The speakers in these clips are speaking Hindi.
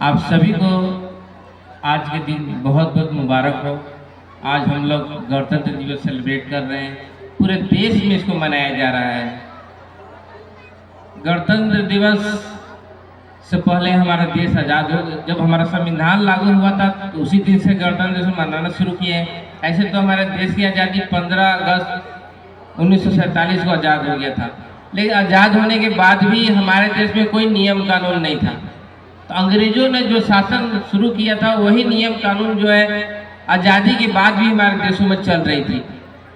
आप सभी को आज के दिन बहुत बहुत मुबारक हो। आज हम लोग गणतंत्र दिवस सेलिब्रेट कर रहे हैं, पूरे देश में इसको मनाया जा रहा है। गणतंत्र दिवस से पहले हमारा देश आज़ाद हो, जब हमारा संविधान लागू हुआ था तो उसी दिन से गणतंत्र दिवस मनाना शुरू किए हैं। ऐसे तो हमारे देश की आज़ादी 15 अगस्त 1947 को आज़ाद हो गया था, लेकिन आज़ाद होने के बाद भी हमारे देश में कोई नियम कानून नहीं था। तो अंग्रेजों ने जो शासन शुरू किया था वही नियम कानून जो है आज़ादी के बाद भी हमारे देशों में चल रही थी।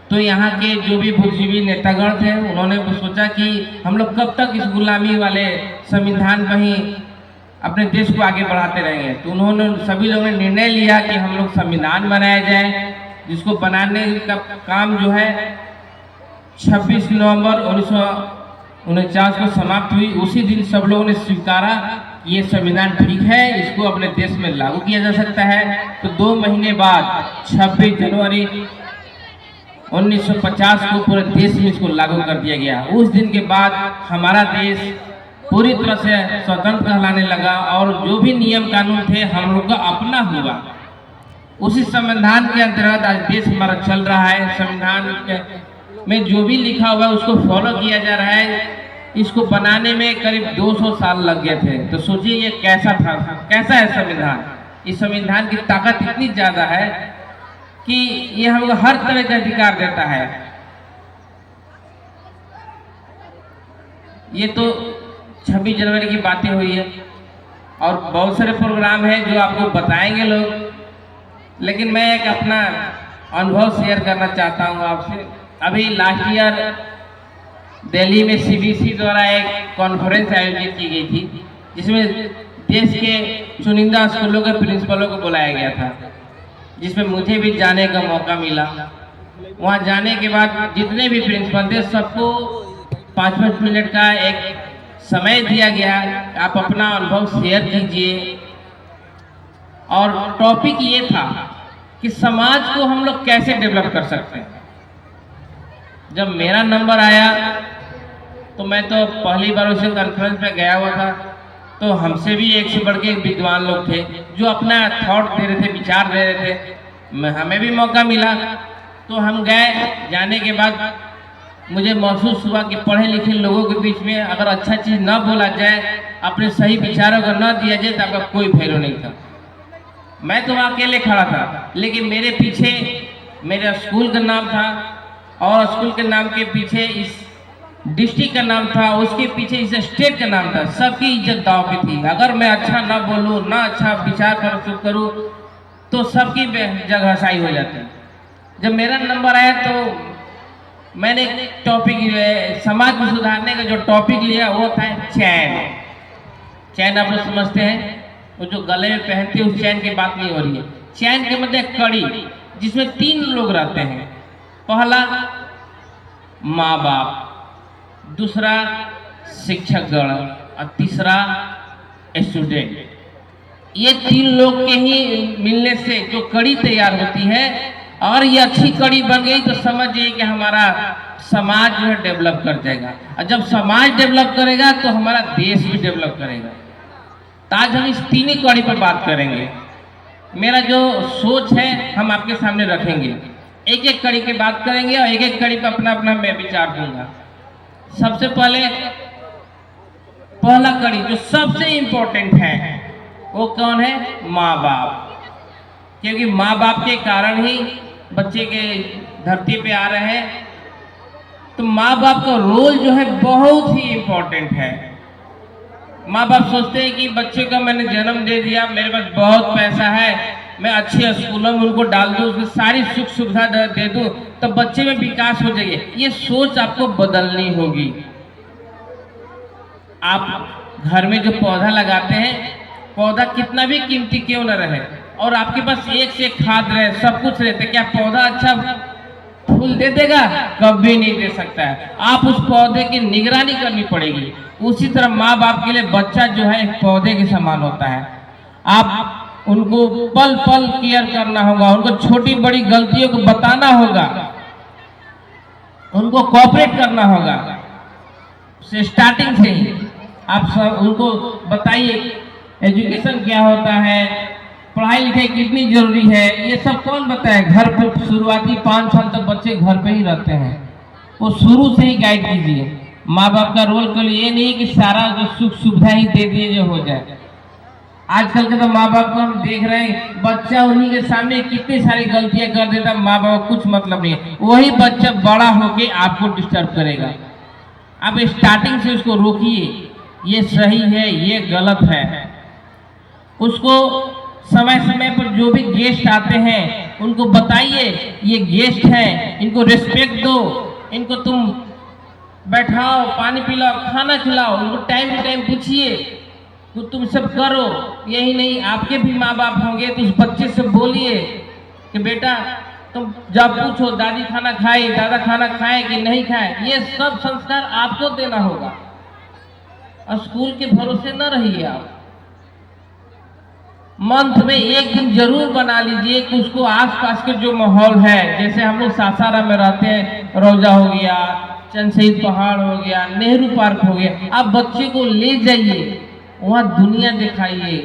तो यहाँ के जो भी बुद्धिजीवी नेतागण थे उन्होंने सोचा कि हम लोग कब तक इस गुलामी वाले संविधान पर ही अपने देश को आगे बढ़ाते रहेंगे। तो उन्होंने सभी लोगों ने निर्णय लिया कि हम लोग संविधान बनाया जाए, जिसको बनाने का काम जो है 26 नवंबर 1949 को समाप्त हुई। उसी दिन सब लोगों ने स्वीकारा ये संविधान ठीक है, इसको अपने देश में लागू किया जा सकता है। तो 2 महीने बाद 26 जनवरी 1950 को पूरे देश में इसको लागू कर दिया गया। उस दिन के बाद हमारा देश पूरी तरह से स्वतंत्र कहलाने लगा और जो भी नियम कानून थे हम लोग का अपना हुआ। उसी संविधान के अंतर्गत आज देश हमारा चल रहा है। संविधान में जो भी लिखा हुआ है उसको फॉलो किया जा रहा है। इसको बनाने में करीब 200 साल लग गए थे। तो सोचिए ये कैसा था, कैसा है संविधान। इस संविधान की ताकत इतनी ज़्यादा है कि ये हमको हर तरह का अधिकार देता है। ये तो 26 जनवरी की बातें हुई है और बहुत सारे प्रोग्राम हैं जो आपको बताएंगे लोग, लेकिन मैं एक अपना अनुभव शेयर करना चाहता हूँ आपसे। अभी लास्ट ईयर दिल्ली में सीबीएसई द्वारा एक कॉन्फ्रेंस आयोजित की गई थी, जिसमें देश के चुनिंदा स्कूलों के प्रिंसिपलों को बुलाया गया था, जिसमें मुझे भी जाने का मौका मिला। वहाँ जाने के बाद जितने भी प्रिंसिपल थे सबको 5-5 मिनट का एक समय दिया गया, आप अपना अनुभव शेयर कीजिए। और टॉपिक ये था कि समाज को हम लोग कैसे डेवलप कर सकते हैं। जब मेरा नंबर आया तो मैं तो पहली बार उस कॉन्फ्रेंस में गया हुआ था, तो हमसे भी एक से बढ़ के विद्वान लोग थे जो अपना थॉट दे रहे थे, विचार दे रहे थे। हमें भी मौका मिला तो हम गए। जाने के बाद मुझे महसूस हुआ कि पढ़े लिखे लोगों के बीच में अगर अच्छा चीज़ न बोला जाए, अपने सही विचारों को न दिया जाए तो आपका कोई वैल्यू नहीं था। मैं तो अकेले खड़ा था, लेकिन मेरे पीछे मेरा स्कूल का नाम था और स्कूल के नाम के पीछे इस डिस्ट्रिक्ट का नाम था, उसके पीछे इस स्टेट का नाम था। सबकी इज्जत दांव पे थी। अगर मैं अच्छा ना बोलूँ, ना अच्छा विचार प्रस्तुत करूँ तो सबकी जगह साई हो जाती। जब मेरा नंबर आया तो मैंने टॉपिक समाज को सुधारने का जो टॉपिक लिया वो था चैन। चैन आप लोग समझते हैं, वो जो गले में पहनते हैं उस चैन की बात नहीं हो रही है। चैन के मध्य कड़ी, जिसमें 3 लोग रहते हैं। पहला माँ बाप, दूसरा शिक्षकगण और तीसरा स्टूडेंट। ये 3 लोग के ही मिलने से जो कड़ी तैयार होती है, और ये अच्छी कड़ी बन गई तो समझिए कि हमारा समाज जो है डेवलप कर जाएगा। और जब समाज डेवलप करेगा तो हमारा देश भी डेवलप करेगा। तो आज हम इस 3 ही कड़ी पर बात करेंगे। मेरा जो सोच है हम आपके सामने रखेंगे, एक एक कड़ी की बात करेंगे और एक एक कड़ी पर अपना अपना मैं विचार दूंगा। सबसे पहला कड़ी जो सबसे इम्पोर्टेंट है वो कौन है? माँ बाप। क्योंकि माँ बाप के कारण ही बच्चे के धरती पे आ रहे हैं। तो माँ बाप का रोल जो है बहुत ही इम्पोर्टेंट है। माँ बाप सोचते हैं कि बच्चे को मैंने जन्म दे दिया, मेरे पास बहुत पैसा है, मैं अच्छे स्कूलों में उनको डाल दूँ, उसमें सारी सुख सुविधा दे दूँ तो बच्चे में विकास हो जाएगी। ये सोच आपको बदलनी होगी। आप घर में जो पौधा लगाते हैं, पौधा कितना भी कीमती क्यों न रहे और आपके पास एक से एक खाद रहे, सब कुछ रहते, क्या पौधा अच्छा फूल दे देगा? कभी नहीं दे सकता है। आप उस पौधे की निगरानी करनी पड़ेगी। उसी तरह माँ बाप के लिए बच्चा जो है एक पौधे के समान होता है। आप उनको पल पल केयर करना होगा, उनको छोटी बड़ी गलतियों को बताना होगा, उनको कोऑपरेट करना होगा। स्टार्टिंग से ही आप सब उनको बताइए एजुकेशन क्या होता है, पढ़ाई लिखाई कितनी जरूरी है, ये सब कौन बताए? घर पे शुरुआती 5 साल तक बच्चे घर पे ही रहते हैं, वो शुरू से ही गाइड कीजिए। माँ बाप का रोल केवल ये नहीं कि सारा जो सुख सुविधा ही दे दिए जो हो जाए। आजकल के तो माँ बाप को हम देख रहे हैं, बच्चा उन्हीं के सामने कितनी सारी गलतियां कर देता, माँ बाप को कुछ मतलब नहीं है। वही बच्चा बड़ा होके आपको डिस्टर्ब करेगा। आप स्टार्टिंग से उसको रोकिए, ये सही है ये गलत है। उसको समय समय पर जो भी गेस्ट आते हैं उनको बताइए ये गेस्ट हैं, इनको रिस्पेक्ट दो, इनको तुम बैठाओ, पानी पिलाओ, खाना खिलाओ, उनको टाइम टू टाइम पूछिए तो तुम सब करो। यही नहीं, आपके भी माँ बाप होंगे तो उस बच्चे से बोलिए कि बेटा तुम जब पूछो दादी खाना खाए, दादा खाना खाए कि नहीं खाए, ये सब संस्कार आपको देना होगा। और स्कूल के भरोसे न रहिए आप। मंथ में एक दिन जरूर बना लीजिए कि उसको आसपास के जो माहौल है, जैसे हम लोग सासाराम में रहते हैं, रोजा हो गया, चंद शहीद पहाड़ हो गया, नेहरू पार्क हो गया, आप बच्चे को ले जाइए, वहाँ दुनिया दिखाइए,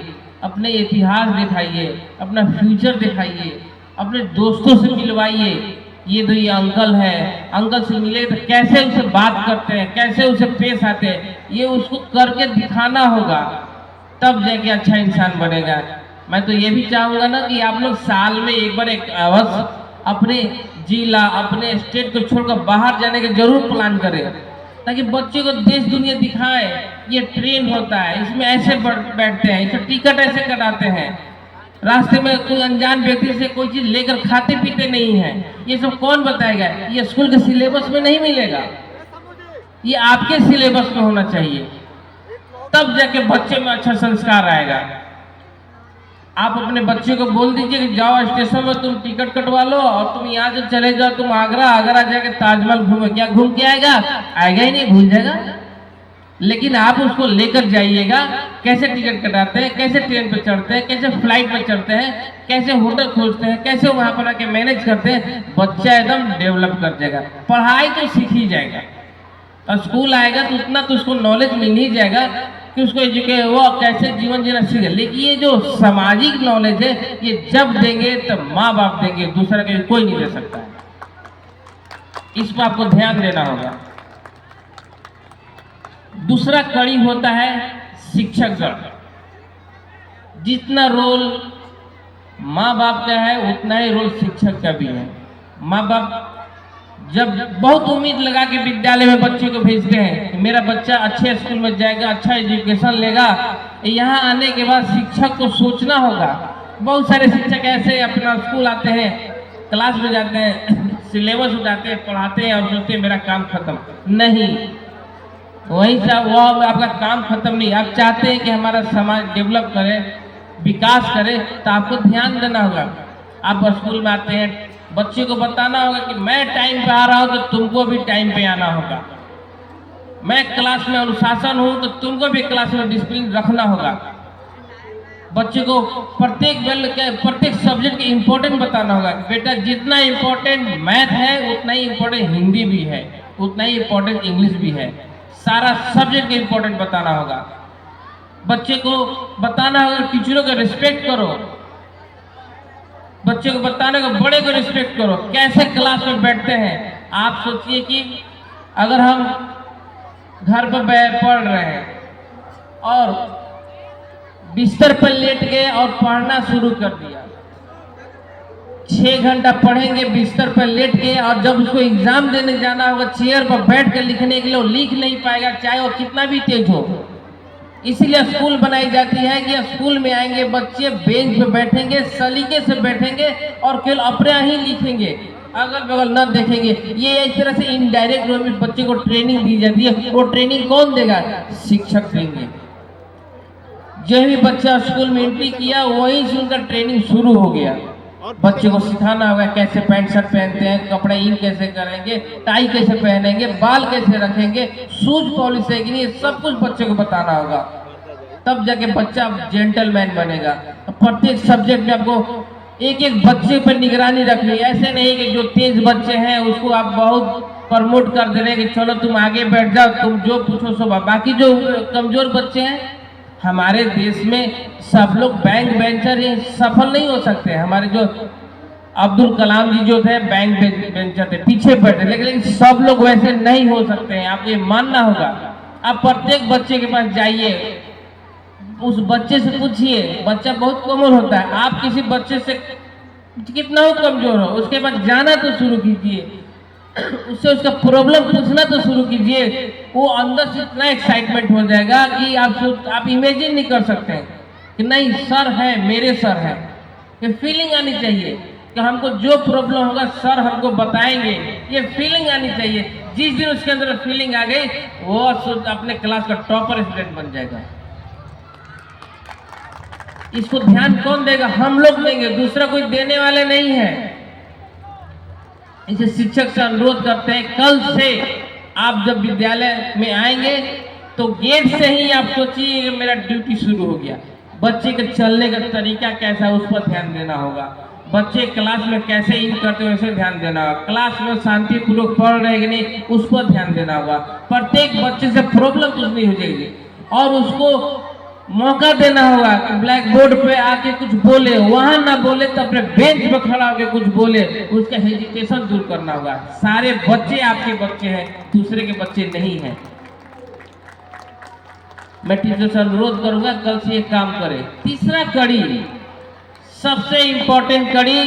अपने इतिहास दिखाइए, अपना फ्यूचर दिखाइए, अपने दोस्तों से मिलवाइए। ये तो ये अंकल है, अंकल से मिले तो कैसे उसे बात करते हैं, कैसे उसे पेश आते हैं, ये उसको करके दिखाना होगा, तब जाके अच्छा इंसान बनेगा। मैं तो ये भी चाहूँगा ना कि आप लोग साल में एक बार एक अवश्य अपने जिला, अपने स्टेट को छोड़कर बाहर जाने का जरूर प्लान करें, ताकि बच्चे को देश दुनिया दिखाए। ये ट्रेन होता है, इसमें ऐसे बैठते हैं, इसमें टिकट ऐसे कटाते हैं, रास्ते में कोई अनजान व्यक्ति से कोई चीज लेकर खाते पीते नहीं है। ये सब कौन बताएगा? ये स्कूल के सिलेबस में नहीं मिलेगा, ये आपके सिलेबस में होना चाहिए, तब जाके बच्चे में अच्छा संस्कार आएगा। आप अपने बच्चे को बोल दीजिए कि जाओ स्टेशन में तुम टिकट कटवा लो और तुम यहाँ से चले जाओ, तुम आगरा, आगरा जाके ताजमहल घूमे, क्या घूम के आएगा? आएगा ही नहीं, भूल जाएगा। लेकिन आप उसको लेकर जाइएगा, कैसे टिकट कटाते हैं, कैसे ट्रेन पे चढ़ते हैं, कैसे फ्लाइट पे चढ़ते हैं, कैसे होटल खोजते हैं, कैसे वहां पर आके मैनेज करते हैं, बच्चा एकदम डेवलप कर जाएगा। पढ़ाई तो सीख ही जाएगा, और स्कूल आएगा तो उतना तो उसको नॉलेज मिल ही जाएगा कि उसको वो कैसे जीवन जीना सीखे। लेकिन ये जो सामाजिक नॉलेज है, ये जब देंगे तब माँ बाप देंगे, दूसरा कोई नहीं दे सकता है। इस पर आपको ध्यान देना होगा। दूसरा कड़ी होता है शिक्षकगण। जितना रोल माँ बाप का है उतना ही रोल शिक्षक का भी है। माँ बाप जब बहुत उम्मीद लगा के विद्यालय में बच्चे को भेजते हैं कि मेरा बच्चा अच्छे स्कूल में जाएगा, अच्छा एजुकेशन लेगा, यहाँ आने के बाद शिक्षक को सोचना होगा। बहुत सारे शिक्षक ऐसे अपना स्कूल आते हैं, क्लास में जाते हैं, सिलेबस उठाते हैं, पढ़ाते हैं और सोचते हैं मेरा काम खत्म। नहीं, वही सब वो आपका काम खत्म नहीं। आप चाहते हैं कि हमारा समाज डेवलप करे, विकास करे, तो आपको ध्यान देना होगा। आप स्कूल में आते हैं, बच्चे को बताना होगा कि मैं टाइम पे आ रहा हूं तो तुमको भी टाइम पे आना होगा। मैं क्लास में अनुशासन हूं तो तुमको भी क्लास में डिसिप्लिन रखना होगा। बच्चे को प्रत्येक सब्जेक्ट के इम्पोर्टेंट बताना होगा। बेटा जितना इम्पोर्टेंट मैथ है उतना ही इम्पोर्टेंट हिंदी भी है, उतना ही इम्पोर्टेंट इंग्लिश भी है। सारा सब्जेक्ट के इम्पोर्टेंट बताना होगा। बच्चे को बताना होगा टीचरों का रिस्पेक्ट करो, बच्चे को बताने को बड़े को रिस्पेक्ट करो। कैसे क्लास में बैठते हैं, आप सोचिए कि अगर हम घर पर पढ़ रहे हैं और बिस्तर पर लेट गए और पढ़ना शुरू कर दिया, 6 घंटा पढ़ेंगे, बिस्तर पर लेट गए, और जब उसको एग्जाम देने जाना होगा चेयर पर बैठ कर लिखने के लिए, वो लिख नहीं पाएगा, चाहे वो कितना भी तेज हो। इसीलिए स्कूल बनाई जाती है कि स्कूल में आएंगे बच्चे, बेंच पे बैठेंगे, सलीके से बैठेंगे और केवल अपने ही लिखेंगे, अगल बगल न देखेंगे। ये इस तरह से इनडायरेक्ट वे में बच्चे को ट्रेनिंग दी जाती है। वो ट्रेनिंग कौन देगा? शिक्षक देंगे। जो भी बच्चा स्कूल में एंट्री किया वहीं से उनका ट्रेनिंग शुरू हो गया। बच्चे को सिखाना होगा कैसे पैंट शर्ट पहनते हैं, कपड़े इन कैसे करेंगे, टाई कैसे पहनेंगे, बाल कैसे रखेंगे, शूज पॉलिश है कि नहीं, सब कुछ बच्चे को बताना होगा। तब जाके बच्चा जेंटलमैन बनेगा। प्रत्येक सब्जेक्ट में आपको एक एक बच्चे पर निगरानी रखनी। ऐसे नहीं कि जो तेज बच्चे हैं उसको आप बहुत प्रमोट कर दे रहे हैं कि चलो तुम आगे बैठ जाओ, तुम जो पूछो सो। बाकी जो कमजोर बच्चे हैं हमारे देश में सब लोग बैंक बेंचर ही सफल नहीं हो सकते। हमारे जो अब्दुल कलाम जी जो थे बैंक बेंचर थे, पीछे बैठे, लेकिन सब लोग वैसे नहीं हो सकते हैं, आपको ये मानना होगा। आप प्रत्येक बच्चे के पास जाइए, उस बच्चे से पूछिए, बच्चा बहुत कोमल होता है, आप किसी बच्चे से कितना हो कमजोर हो, उसके बाद जाना तो शुरू कीजिए, उससे उसका प्रॉब्लम पूछना तो शुरू कीजिए। वो अंदर से इतना एक्साइटमेंट हो जाएगा कि आप इमेजिन नहीं कर सकते कि नहीं सर है, मेरे सर है। ये फीलिंग आनी चाहिए कि हमको जो प्रॉब्लम होगा सर हमको बताएंगे, ये फीलिंग आनी चाहिए। जिस दिन उसके अंदर फीलिंग आ गई, वो अपने क्लास का टॉपर स्टूडेंट बन जाएगा। इसको ध्यान कौन देगा? हम लोग देंगे, दूसरा कोई देने वाले नहीं है। इसे शिक्षक से अनुरोध करते हैं, कल से आप जब विद्यालय में आएंगे तो गेट से ही आप सोचिए कि मेरा ड्यूटी शुरू हो गया। बच्चे के चलने का तरीका कैसा है उस पर ध्यान देना होगा। बच्चे क्लास में कैसे इन करते हैं उसे ध्यान देना होगा। क्लास में शांतिपूर्वक पढ़ रहे कि नहीं उस पर ध्यान देना होगा। प्रत्येक बच्चे से प्रॉब्लम कुछ नहीं हो जाएगी और उसको मौका देना होगा कि ब्लैक बोर्ड पे आके कुछ बोले, वहां ना बोले तो अपने बेंच पे खड़ा होकर कुछ बोले, उसका हेजिटेशन दूर करना होगा। सारे बच्चे आपके बच्चे हैं, दूसरे के बच्चे नहीं हैं। मैं टीचर से अनुरोध करूंगा कल से ये काम करें। तीसरा कड़ी, सबसे इंपॉर्टेंट कड़ी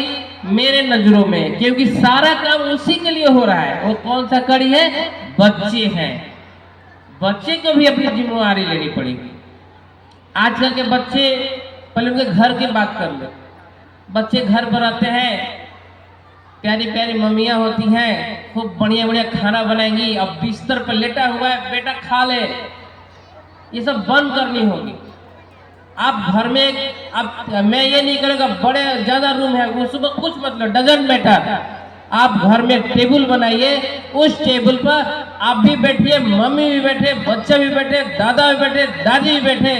मेरे नजरों में, क्योंकि सारा काम उसी के लिए हो रहा है। वो कौन सा कड़ी है? बच्चे हैं। बच्चे को भी अपनी जिम्मेवारी लेनी पड़ेगी। आजकल के बच्चे, पहले उनके घर की बात कर ले। बच्चे घर पर आते हैं, प्यारी प्यारी मम्मियाँ होती हैं, खूब बढ़िया बढ़िया खाना बनाएंगी। अब बिस्तर पर लेटा हुआ है, बेटा खा ले, ये सब बंद करनी होगी। आप घर में, आप मैं ये नहीं करूँगा बड़े ज्यादा रूम है उसमें कुछ मतलब डजंट मैटर। आप घर में टेबल बनाइए, उस टेबल पर आप भी बैठिए, मम्मी भी बैठे, बच्चे भी बैठे, दादा भी बैठे, दादी भी बैठे,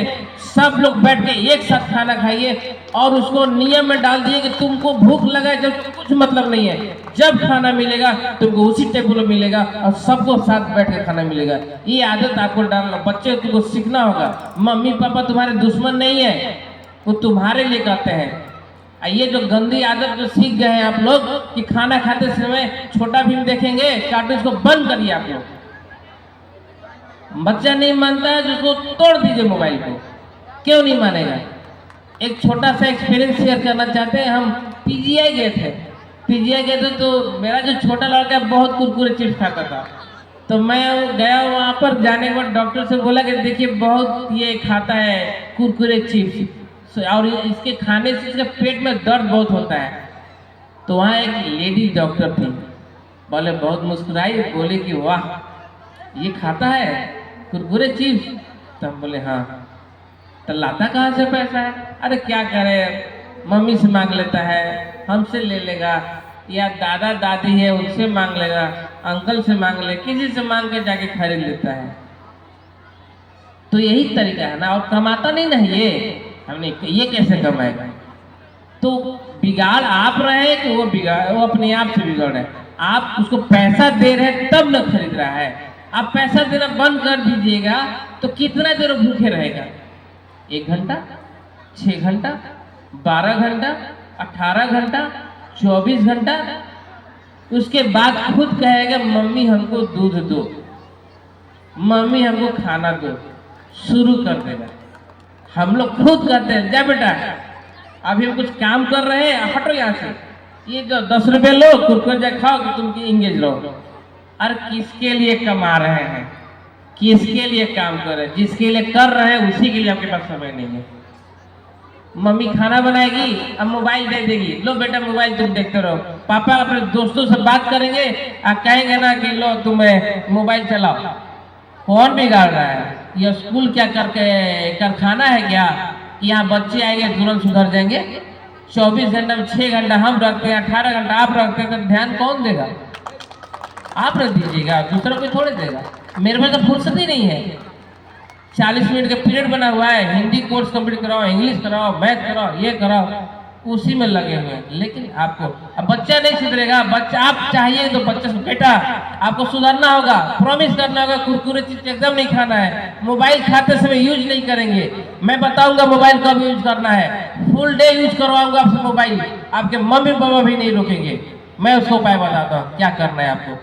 सब लोग बैठ के एक साथ खाना खाइए। और उसको नियम में डाल दिए कि तुमको भूख लगा है जब कुछ मतलब नहीं है, जब खाना मिलेगा तुमको उसी टेबल पर मिलेगा और सबको साथ बैठ के खाना मिलेगा। ये आदत आपको डालना, बच्चे को सीखना होगा। मम्मी पापा तुम्हारे दुश्मन नहीं है, वो तुम्हारे लिए कहते हैं। ये जो गंदी आदत जो सीख गए हैं आप लोग कि खाना खाते समय छोटा भीम देखेंगे, कार्टून को बंद करिए आप लोग। बच्चा नहीं मानता है, जिसको तोड़ दीजिए मोबाइल को। क्यों नहीं मानेगा? एक छोटा सा एक्सपीरियंस शेयर करना चाहते हैं। हम पीजीआई गए थे तो मेरा जो छोटा लड़का बहुत कुरकुरे चिप्स खाता था, तो मैं गया वहाँ पर। जाने के बाद डॉक्टर से बोला कि देखिए बहुत ये खाता है कुरकुरे चिप्स और इसके खाने से इसके पेट में दर्द बहुत होता है। तो वहाँ एक लेडी डॉक्टर थी, बोले बहुत मुस्कुराई, बोले कि वाह ये खाता है कुरकुरे चिप्स। तो हम बोले हाँ। तो लाता कहाँ से पैसा है? अरे क्या करे, मम्मी से मांग लेता है, हमसे ले लेगा, या दादा दादी है उनसे मांग लेगा, अंकल से मांग ले, किसी से मांग के जाके खरीद लेता है। तो यही तरीका है ना, और कमाता नहीं ना ये, हमने ये कैसे कमाएगा? तो बिगाड़ आप रहे कि वो अपने आप से बिगड़ रहे। आप उसको पैसा दे रहे हैं तब न खरीद रहा है। आप पैसा देना बंद कर दीजिएगा तो कितना देर भूखे रहेगा? 1 घंटा, 6 घंटा, 12 घंटा, 18 घंटा, 24 घंटा। उसके बाद खुद कहेगा मम्मी हमको दूध दो, मम्मी हमको खाना दो, शुरू कर देगा। हम लोग खुद कहते हैं जा बेटा अभी हम कुछ काम कर रहे हैं, हटो यहाँ से, ये जो 10 रुपये लो कुरकुरे जा खाओ कि तुम इंगेज रहो। अरे किसके लिए कमा रहे हैं, किसके लिए काम कर रहे हैं? जिसके लिए कर रहे हैं उसी के लिए आपके पास समय नहीं है। मम्मी खाना बनाएगी, अब मोबाइल दे देगी, लो बेटा मोबाइल तुम देखते रहो। पापा अपने दोस्तों से बात करेंगे और कहेंगे ना कि लो तुम मोबाइल चलाओ। कौन बिगाड़ रहा है? ये स्कूल क्या करके कारखाना है क्या? यहाँ बच्चे आएंगे तुरंत सुधर जाएंगे? 24 घंटा में 6 घंटा हम रखते हैं, 18 घंटा आप रखते हैं, तो ध्यान कौन देगा? आप रख दीजिएगा, दूसरा कोई थोड़े देगा। मेरे पास तो फुर्सत ही नहीं है। 40 मिनट का पीरियड बना हुआ है, हिंदी कोर्स कंप्लीट कराओ, इंग्लिश कराओ, मैथ कराओ, ये कराओ। उसी में लगे हुए हैं। लेकिन आपको अब बच्चा नहीं सुधरेगा, बच्चा आप चाहिए तो बच्चा से बेटा आपको सुधरना होगा, प्रॉमिस करना होगा, कुरकुरे चीज एकदम नहीं खाना है, मोबाइल खाते समय यूज नहीं करेंगे, मैं बताऊंगा मोबाइल कब यूज करना है, फुल डे यूज करवाऊंगा आपसे मोबाइल, आपके मम्मी पापा भी नहीं रोकेंगे। मैं उसको उपाय बताता हूँ क्या करना है आपको।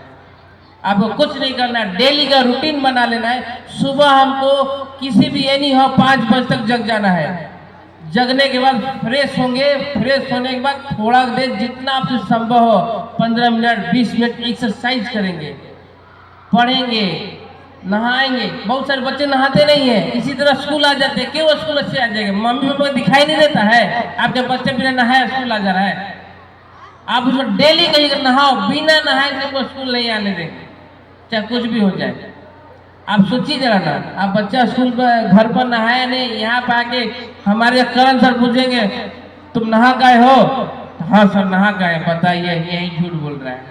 आपको कुछ नहीं करना है, डेली का रूटीन बना लेना है। सुबह हमको किसी भी एनी हो 5 बजे तक जग जाना है। जगने के बाद फ्रेश होंगे, फ्रेश होने के बाद थोड़ा देर जितना आपसे संभव हो 15 मिनट 20 मिनट एक्सरसाइज करेंगे, पढ़ेंगे, नहाएंगे। बहुत सारे बच्चे नहाते नहीं है, इसी तरह स्कूल आ जाते हैं। क्यों स्कूल अच्छे आ जाएंगे? मम्मी पापा को दिखाई नहीं देता है आपके बच्चे बिना नहाए स्कूल आ जा रहा है। आप उसको डेली कहीं कर नहाओ, बिना नहाए से वो स्कूल नहीं आने देंगे, चाहे कुछ भी हो जाए। आप सोचिए जरा ना, आप बच्चा स्कूल पर घर पर नहाया नहीं, यहाँ पे आके हमारे करण सर पूछेंगे तुम नहा गए हो? हाँ सर नहा गए। बताइए, यही झूठ बोल रहा है।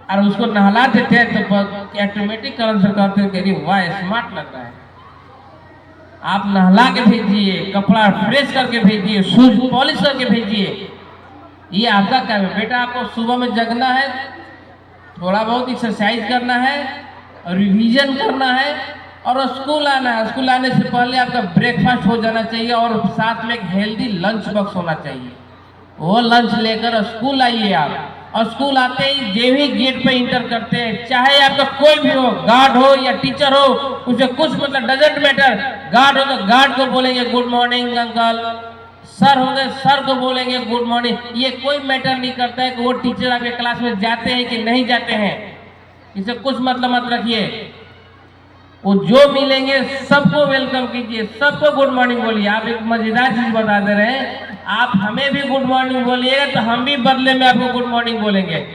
और उसको नहला देते हैं तो ऑटोमेटिक करण सर कहते हैं वाह स्मार्ट लग रहा है। आप नहला के भेजिए, कपड़ा फ्रेश करके भेजिए, शूज पॉलिश करके भेजिए। ये आपका काम है बेटा। आपको सुबह में जगना है, थोड़ा बहुत एक्सरसाइज करना है, रिवीजन करना है और स्कूल आना है। स्कूल आने से पहले आपका ब्रेकफास्ट हो जाना चाहिए और साथ में एक हेल्दी लंच बॉक्स होना चाहिए। वो लंच लेकर स्कूल आइए आप। और स्कूल आते ही जो भी गेट पे इंटर करते हैं, चाहे आपका कोई भी हो, गार्ड हो या टीचर हो, उसे कुछ मतलब डजेंट मैटर। गार्ड हो तो गार्ड को बोलेंगे गुड मॉर्निंग अंकल, सर हो गए सर को बोलेंगे गुड मॉर्निंग। ये कोई मैटर नहीं करता है कि वो टीचर आपके क्लास में जाते हैं कि नहीं जाते हैं, इसे कुछ मतलब मत रखिए। वो जो मिलेंगे सबको वेलकम कीजिए, सबको गुड मॉर्निंग बोलिए। आप एक मजेदार चीज बता दे रहे हैं, आप हमें भी गुड मॉर्निंग बोलिएगा तो हम भी बदले में आपको गुड मॉर्निंग बोलेंगे।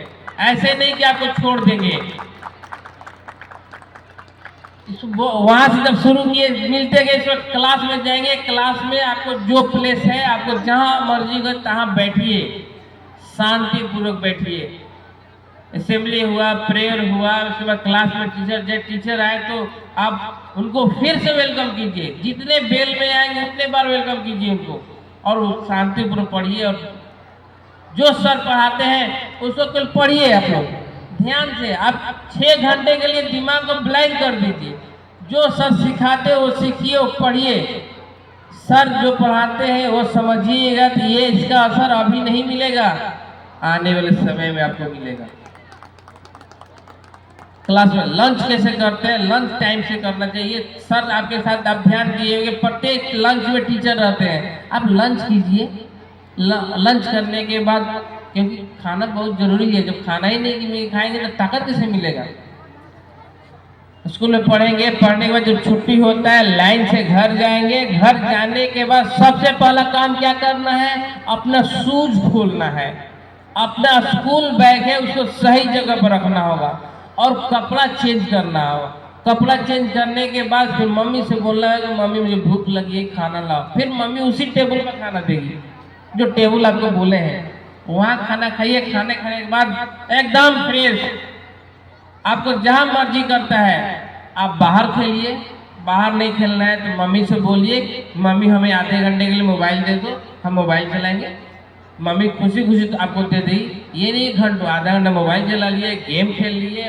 ऐसे नहीं कि आपको छोड़ देंगे। वहां से जब शुरू किए मिलते गए, इस वक्त क्लास में जाएंगे। क्लास में आपको जो प्लेस है, आपको जहां मर्जी हो तहां बैठिए, शांतिपूर्वक बैठिए। असेंबली हुआ, प्रेयर हुआ, उसके बाद क्लास में टीचर आए तो आप उनको फिर से वेलकम कीजिए। जितने बेल में आएंगे उतने बार वेलकम कीजिए उनको और शांतिपूर्वक पढ़िए। और जो सर पढ़ाते हैं उसको केवल पढ़िए आप लोग ध्यान से। आप 6 घंटे के लिए दिमाग को ब्लैंक कर दीजिए। जो सर सिखाते हैं वो सीखिए और पढ़िए। सर जो पढ़ाते हैं वो समझिएगा कि ये इसका असर अभी नहीं मिलेगा, आने वाले समय में आपको मिलेगा। क्लास में लंच कैसे करते हैं? लंच टाइम से करना चाहिए। सर आपके साथ आप ध्यान दिए, प्रत्येक लंच में टीचर रहते हैं, आप लंच कीजिए। लंच करने के बाद, क्योंकि खाना बहुत जरूरी है, जब खाना ही नहीं खाएंगे तो ताकत कैसे मिलेगा? स्कूल में पढ़ेंगे, पढ़ने के बाद जब छुट्टी होता है लाइन से घर जाएंगे। घर जाने के बाद सबसे पहला काम क्या करना है? अपना शूज खोलना है। अपना स्कूल बैग है उसको सही जगह पर रखना होगा और कपड़ा चेंज करना होगा। कपड़ा चेंज करने के बाद फिर मम्मी से बोलना है कि मम्मी मुझे भूख लगी है, खाना लाओ। फिर मम्मी उसी टेबल पर खाना देगी जो टेबल आपको बोले हैं, वहां खाना खाइए। खाने के बाद एकदम फ्रेश, आपको जहां मर्जी करता है आप बाहर खेलिए। बाहर नहीं खेलना है तो मम्मी से बोलिए मम्मी हमें आधे घंटे के लिए मोबाइल दे दो, हम मोबाइल चलाएंगे। मम्मी खुशी खुशी तो आपको दे दी। ये नहीं घंटों आधा घंटा मोबाइल चला लिए, गेम खेल लिए।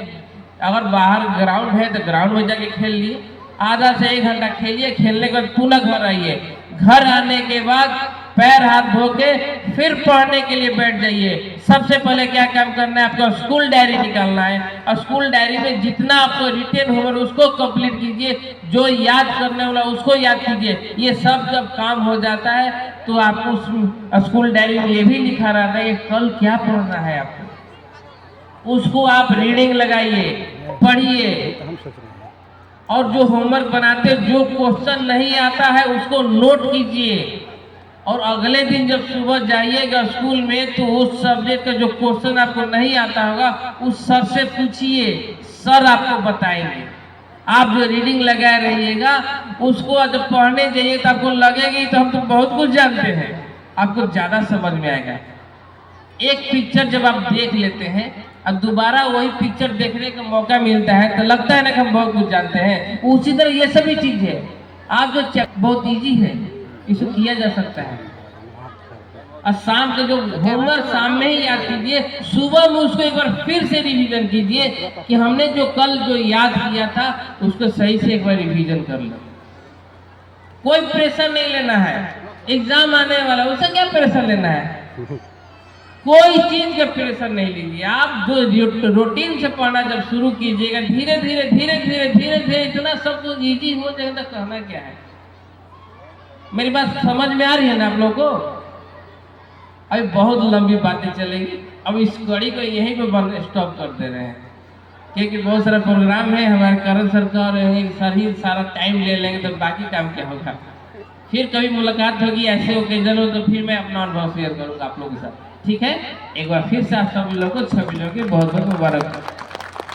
अगर बाहर ग्राउंड है तो ग्राउंड में जाके खेल लिए। आधा से 1 घंटा खेलिए। खेलने के बाद पुनः घर आइए। घर आने के बाद पैर हाथ धो के फिर पढ़ने के लिए बैठ जाइए। सबसे पहले क्या काम करना है? आपको स्कूल डायरी निकालना है और स्कूल डायरी में जितना आपको रिटेन होगा उसको कंप्लीट कीजिए। जो याद करने वाला उसको याद कीजिए। ये सब जब काम हो जाता है तो आपको स्कूल डायरी में ये भी लिखा रहता है कि कल क्या पढ़ना है आपको। उसको आप रीडिंग लगाइए, पढ़िए। और जो होमवर्क बनाते, जो क्वेश्चन नहीं आता है उसको नोट कीजिए। और अगले दिन जब सुबह जाइएगा स्कूल में तो उस सब्जेक्ट का जो क्वेश्चन आपको नहीं आता होगा उस सर से पूछिए, सर आपको बताएंगे। आप जो रीडिंग लगा रहिएगा उसको जब पढ़ने जाइए तो आपको लगेगी तो हम तो बहुत कुछ जानते हैं, आपको ज्यादा समझ में आएगा। एक पिक्चर जब आप देख लेते हैं और दोबारा वही पिक्चर देखने का मौका मिलता है तो लगता है ना कि हम बहुत कुछ जानते हैं। उसी तरह ये सभी चीज है। आप जो बहुत इजी है, इसको किया जा सकता है। और शाम के जो होमवर्क शाम में ही याद कीजिए, सुबह में उसको एक बार फिर से रिवीजन कीजिए कि हमने जो कल जो याद किया था उसको सही से एक बार रिवीजन कर लो। कोई प्रेशर नहीं लेना है, एग्जाम आने वाला है, उसे क्या प्रेशर लेना है? कोई चीज का प्रेशर नहीं लीजिए। आप जो रूटीन से पढ़ना जब शुरू कीजिएगा, धीरे धीरे धीरे धीरे धीरे धीरे इतना सब कुछ इजी हो जाएगा। तो कहना क्या है, मेरी बात समझ में आ रही है ना आप लोगों को? अभी बहुत लंबी बातें चलेगी, अब इस कड़ी को यहीं पे स्टॉप कर दे रहे हैं, क्योंकि बहुत सारा प्रोग्राम है हमारे करण सर का, और सर ही सारा टाइम ले लेंगे तो बाकी काम क्या होगा। फिर कभी मुलाकात होगी, ऐसे ओकेजन हो तो फिर मैं अपना अनुभव शेयर करूंगा आप लोगों के साथ, ठीक है? एक बार फिर से आप सभी लोगों को 26 की बहुत बहुत मुबारक।